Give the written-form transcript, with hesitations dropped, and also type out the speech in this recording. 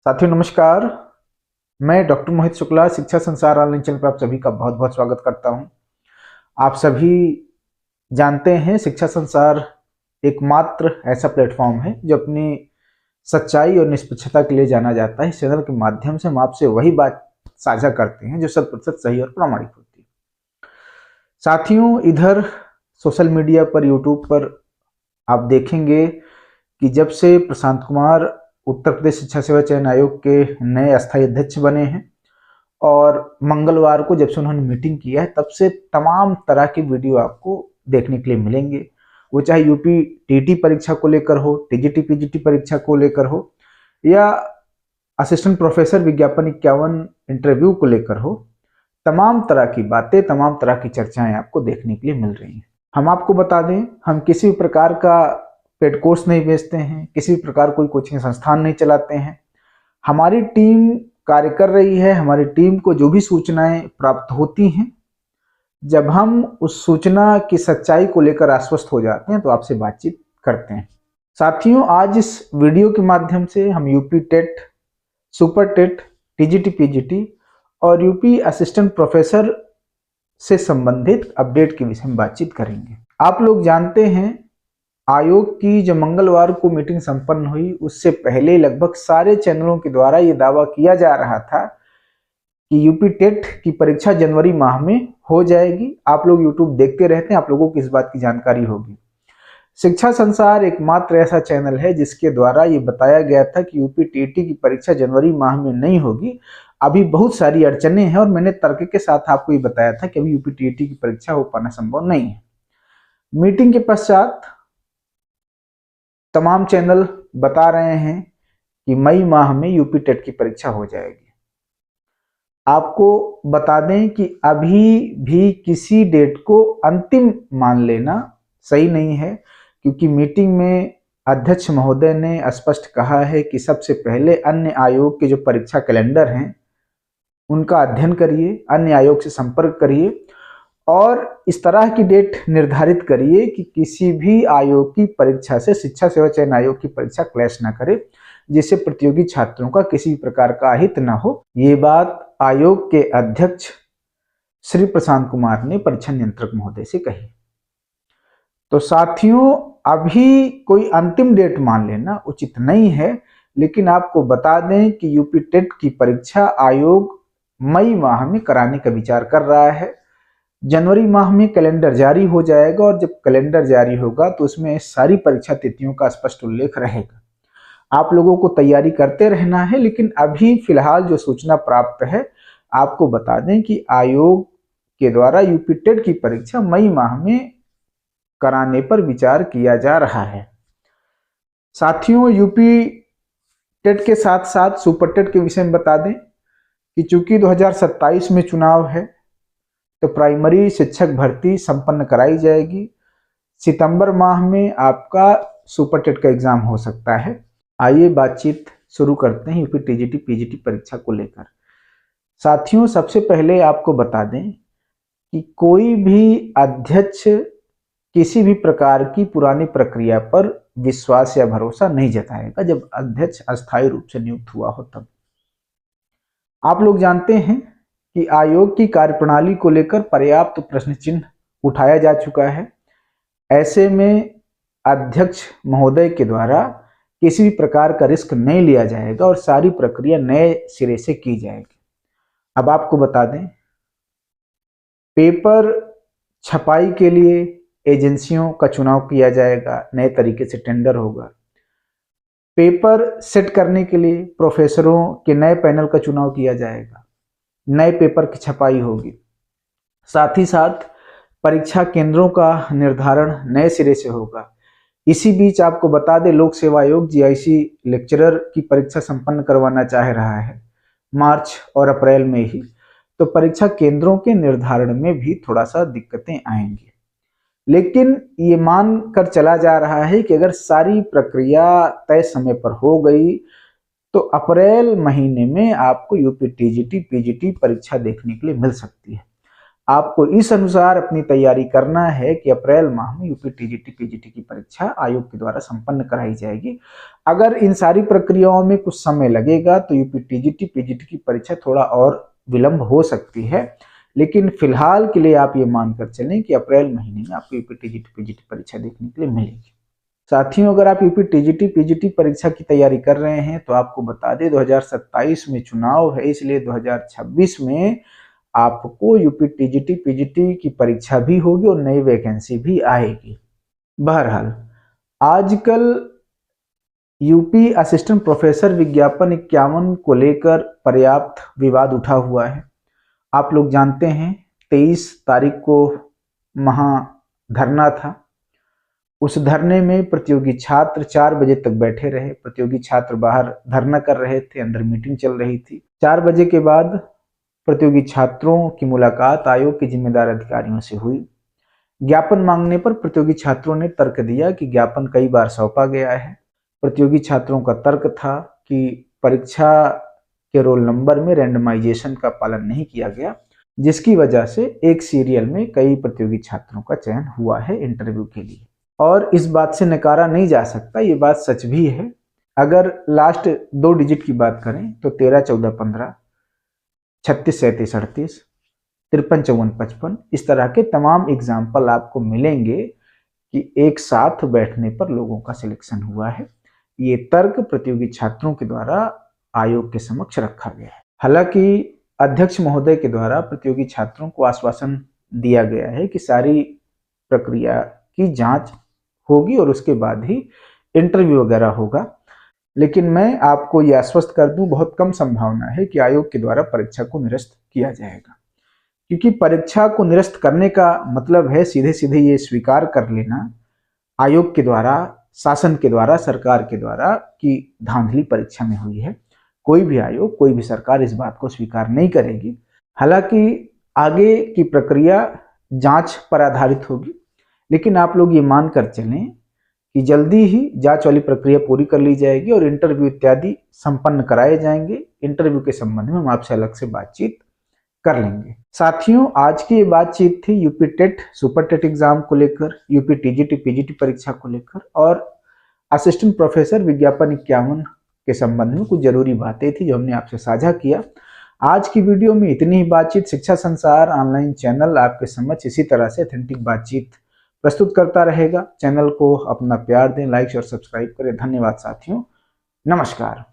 साथियों नमस्कार। मैं डॉक्टर मोहित शुक्ला शिक्षा संसार ऑनलाइन चैनल पर आप सभी का बहुत बहुत स्वागत करता हूं। आप सभी जानते हैं शिक्षा संसार एकमात्र ऐसा प्लेटफॉर्म है जो अपनी सच्चाई और निष्पक्षता के लिए जाना जाता है। इस चैनल के माध्यम से हम आपसे वही बात साझा करते हैं जो 100% सही और प्रामाणिक होती है। साथियों, इधर सोशल मीडिया पर, यूट्यूब पर आप देखेंगे कि जब से प्रशांत कुमार उत्तर प्रदेश शिक्षा सेवा चयन आयोग के नए अस्थायी अध्यक्ष बने हैं और मंगलवार को जब से उन्होंने मीटिंग किया है, तब से तमाम तरह की वीडियो आपको देखने के लिए मिलेंगे। वो चाहे यूपी टीटी परीक्षा को लेकर हो, टीजीटी पीजीटी परीक्षा को लेकर हो, या असिस्टेंट प्रोफेसर विज्ञापन 51 इंटरव्यू को लेकर हो, तमाम तरह की बातें, तमाम तरह की चर्चाएं आपको देखने के लिए मिल रही हैं। हम आपको बता दें, हम किसी भी प्रकार का पेड कोर्स नहीं बेचते हैं, किसी भी प्रकार कोई कोचिंग संस्थान नहीं चलाते हैं। हमारी टीम कार्य कर रही है। हमारी टीम को जो भी सूचनाएं प्राप्त होती हैं, जब हम उस सूचना की सच्चाई को लेकर आश्वस्त हो जाते हैं तो आपसे बातचीत करते हैं। साथियों, आज इस वीडियो के माध्यम से हम UP TET, super TET, TGT PGT और यूपी असिस्टेंट प्रोफेसर से संबंधित अपडेट के विषय में बातचीत करेंगे। आप लोग जानते हैं, आयोग की जो मंगलवार को मीटिंग संपन्न हुई, उससे पहले लगभग सारे चैनलों के द्वारा यह दावा किया जा रहा था कि यूपी टेट की परीक्षा जनवरी माह में हो जाएगी। आप लोग यूट्यूब देखते रहते हैं, आप लोगों को इस बात की जानकारी होगी। शिक्षा संसार एकमात्र ऐसा चैनल है जिसके द्वारा ये बताया गया था कि यूपी टीटी की परीक्षा जनवरी माह में नहीं होगी। अभी बहुत सारी अड़चने हैं और मैंने तर्क के साथ आपको ये बताया था कि अभी यूपी टीटी की परीक्षा हो पाना संभव नहीं है। मीटिंग के पश्चात तमाम चैनल बता रहे हैं कि मई माह में यूपी टेट की परीक्षा हो जाएगी। आपको बता दें कि अभी भी किसी डेट को अंतिम मान लेना सही नहीं है, क्योंकि मीटिंग में अध्यक्ष महोदय ने स्पष्ट कहा है कि सबसे पहले अन्य आयोग के जो परीक्षा कैलेंडर हैं उनका अध्ययन करिए, अन्य आयोग से संपर्क करिए और इस तरह की डेट निर्धारित करिए कि किसी भी आयोग की परीक्षा से शिक्षा सेवा चयन आयोग की परीक्षा क्लैश ना करे, जिससे प्रतियोगी छात्रों का किसी भी प्रकार का अहित ना हो। ये बात आयोग के अध्यक्ष श्री प्रशांत कुमार ने परीक्षा नियंत्रक महोदय से कही। तो साथियों, अभी कोई अंतिम डेट मान लेना उचित नहीं है, लेकिन आपको बता दें कि यूपी टेट की परीक्षा आयोग मई माह में कराने का विचार कर रहा है। जनवरी माह में कैलेंडर जारी हो जाएगा और जब कैलेंडर जारी होगा तो उसमें सारी परीक्षा तिथियों का स्पष्ट उल्लेख रहेगा। आप लोगों को तैयारी करते रहना है, लेकिन अभी फिलहाल जो सूचना प्राप्त है, आपको बता दें कि आयोग के द्वारा यूपी टेट की परीक्षा मई माह में कराने पर विचार किया जा रहा है। साथियों, यूपी टेट के साथ साथ सुपर टेट के विषय में बता दें कि चूंकि 2027 में चुनाव है तो प्राइमरी शिक्षक भर्ती संपन्न कराई जाएगी। सितंबर माह में आपका सुपर टेट का एग्जाम हो सकता है। आइए बातचीत शुरू करते हैं यूपी टीजीटी पीजीटी परीक्षा को लेकर। साथियों, सबसे पहले आपको बता दें कि कोई भी अध्यक्ष किसी भी प्रकार की पुरानी प्रक्रिया पर विश्वास या भरोसा नहीं जताएगा जब अध्यक्ष अस्थायी रूप से नियुक्त हुआ हो तब। आप लोग जानते हैं कि आयोग की कार्यप्रणाली को लेकर पर्याप्त प्रश्न चिन्ह उठाया जा चुका है। ऐसे में अध्यक्ष महोदय के द्वारा किसी भी प्रकार का रिस्क नहीं लिया जाएगा और सारी प्रक्रिया नए सिरे से की जाएगी। अब आपको बता दें, पेपर छपाई के लिए एजेंसियों का चुनाव किया जाएगा, नए तरीके से टेंडर होगा। पेपर सेट करने के लिए प्रोफेसरों के नए पैनल का चुनाव किया जाएगा, नए पेपर की छपाई होगी। साथ ही साथ परीक्षा केंद्रों का निर्धारण नए सिरे से होगा। इसी बीच आपको बता दें, लोक सेवा आयोग जीआईसी लेक्चरर की परीक्षा संपन्न करवाना चाह रहा है मार्च और अप्रैल में ही, तो परीक्षा केंद्रों के निर्धारण में भी थोड़ा सा दिक्कतें आएंगी। लेकिन ये मान कर चला जा रहा है कि अगर सारी प्रक्रिया तय समय पर हो गई तो अप्रैल महीने में आपको यूपी टीजीटी पीजीटी परीक्षा देखने के लिए मिल सकती है। आपको इस अनुसार अपनी तैयारी करना है कि अप्रैल माह में यूपी टीजीटी पीजीटी की परीक्षा आयोग के द्वारा संपन्न कराई जाएगी। अगर इन सारी प्रक्रियाओं में कुछ समय लगेगा तो यूपी टीजीटी पीजीटी की परीक्षा थोड़ा और विलंब हो सकती है, लेकिन फिलहाल के लिए आप ये मानकर चलें कि अप्रैल महीने में आपको यूपी टीजीटी पीजीटी परीक्षा देखने के लिए मिलेगी। साथियों, अगर आप यूपी टीजीटी पीजीटी परीक्षा की तैयारी कर रहे हैं तो आपको बता दें 2027 में चुनाव है, इसलिए 2026 में आपको यूपी टीजीटी पीजीटी की परीक्षा भी होगी और नई वैकेंसी भी आएगी। बहरहाल, आजकल यूपी असिस्टेंट प्रोफेसर विज्ञापन 51 को लेकर पर्याप्त विवाद उठा हुआ है। आप लोग जानते हैं 23 तारीख को महाधरना था। उस धरने में प्रतियोगी छात्र 4 बजे तक बैठे रहे। प्रतियोगी छात्र बाहर धरना कर रहे थे, अंदर मीटिंग चल रही थी। 4 बजे के बाद प्रतियोगी छात्रों की मुलाकात आयोग के जिम्मेदार अधिकारियों से हुई। ज्ञापन मांगने पर प्रतियोगी छात्रों ने तर्क दिया कि ज्ञापन कई बार सौंपा गया है। प्रतियोगी छात्रों का तर्क था कि परीक्षा के रोल नंबर में रैंडमाइजेशन का पालन नहीं किया गया, जिसकी वजह से एक सीरियल में कई प्रतियोगी छात्रों का चयन हुआ है इंटरव्यू के लिए। और इस बात से नकारा नहीं जा सकता, ये बात सच भी है। अगर लास्ट 2 डिजिट की बात करें तो 13, 14, 15, 36, 37, 38, 53, 54, 55 इस तरह के तमाम एग्जाम्पल आपको मिलेंगे कि एक साथ बैठने पर लोगों का सिलेक्शन हुआ है। ये तर्क प्रतियोगी छात्रों के द्वारा आयोग के समक्ष रखा गया है। हालांकि अध्यक्ष महोदय के द्वारा प्रतियोगी छात्रों को आश्वासन दिया गया है कि सारी प्रक्रिया की जांच होगी और उसके बाद ही इंटरव्यू वगैरह होगा। लेकिन मैं आपको यह आश्वस्त कर दूं, बहुत कम संभावना है कि आयोग के द्वारा परीक्षा को निरस्त किया जाएगा, क्योंकि परीक्षा को निरस्त करने का मतलब है सीधे सीधे ये स्वीकार कर लेना आयोग के द्वारा, शासन के द्वारा, सरकार के द्वारा कि धांधली परीक्षा में हुई है। कोई भी आयोग, कोई भी सरकार इस बात को स्वीकार नहीं करेगी। हालांकि आगे की प्रक्रिया जांच पर आधारित होगी, लेकिन आप लोग ये मानकर चलें कि जल्दी ही जांच वाली प्रक्रिया पूरी कर ली जाएगी और इंटरव्यू इत्यादि संपन्न कराए जाएंगे। इंटरव्यू के संबंध में हम आपसे अलग से बातचीत कर लेंगे। साथियों, आज की ये बातचीत थी UP TET super TET exam को लेकर, यूपी टीजीटी पीजीटी परीक्षा को लेकर और असिस्टेंट प्रोफेसर विज्ञापन 51 के संबंध में कुछ जरूरी बातें थी जो हमने आपसे साझा किया। आज की वीडियो में इतनी ही बातचीत। शिक्षा संसार ऑनलाइन चैनल आपके समक्ष इसी तरह से ऑथेंटिक बातचीत प्रस्तुत करता रहेगा। चैनल को अपना प्यार दें, लाइक और सब्सक्राइब करें। धन्यवाद साथियों, नमस्कार।